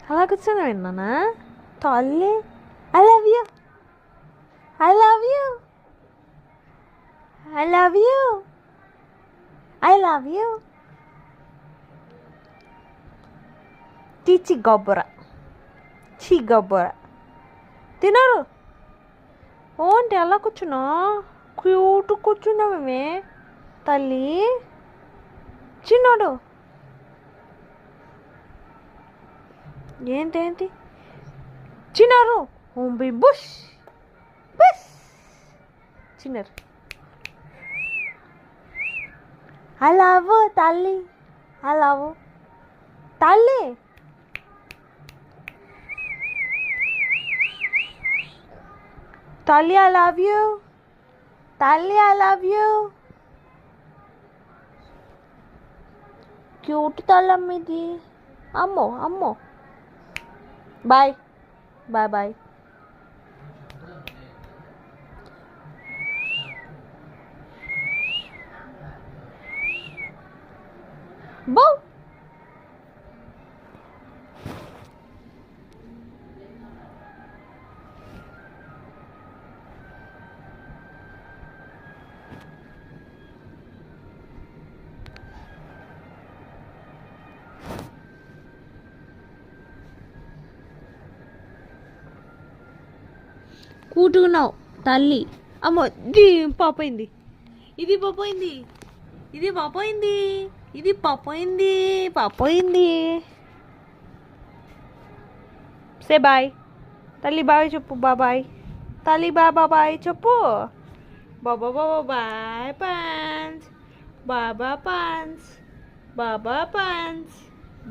అలా కూర్చున్నావు నాన్న తల్లి. I love you, I love you, I love you, I love you. చీ గొబ్బర, చీ గొబ్బర. తినరు ఓంటి అలా కూర్చున్నా? క్యూట్ కూర్చున్నామే తల్లి. చిన్నోడు ఏంటేంటి చిన్నారు ఓంబి బుష్ బుష్. చిన్నారు ఐ లవ్ తల్లి, ఐ లవ్ తల్లి. తల్లి ఐ లవ్ యూ, తల్లి ఐ లవ్ యూ. క్యూట్ తల్లమ్మిది. అమ్మో అమ్మో. Bye bye bye. బౌ. కూటుకున్నావు తల్లి. అమ్మో ఇది పాపోయింది, ఇది పాపోయింది, ఇది పాపోయింది, ఇది పాపోయింది, పాపోయింది. సే బాయ్ తల్లి, బాయ్ చెప్పు. బాబాయ్ తల్లి, బాబాయ్ చెప్పు. బాబా బాబా బాయ్ పాన్స్, బాబా పాన్స్, బాబా పాన్స్,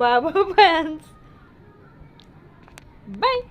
బాబా పాన్స్. బాయ్.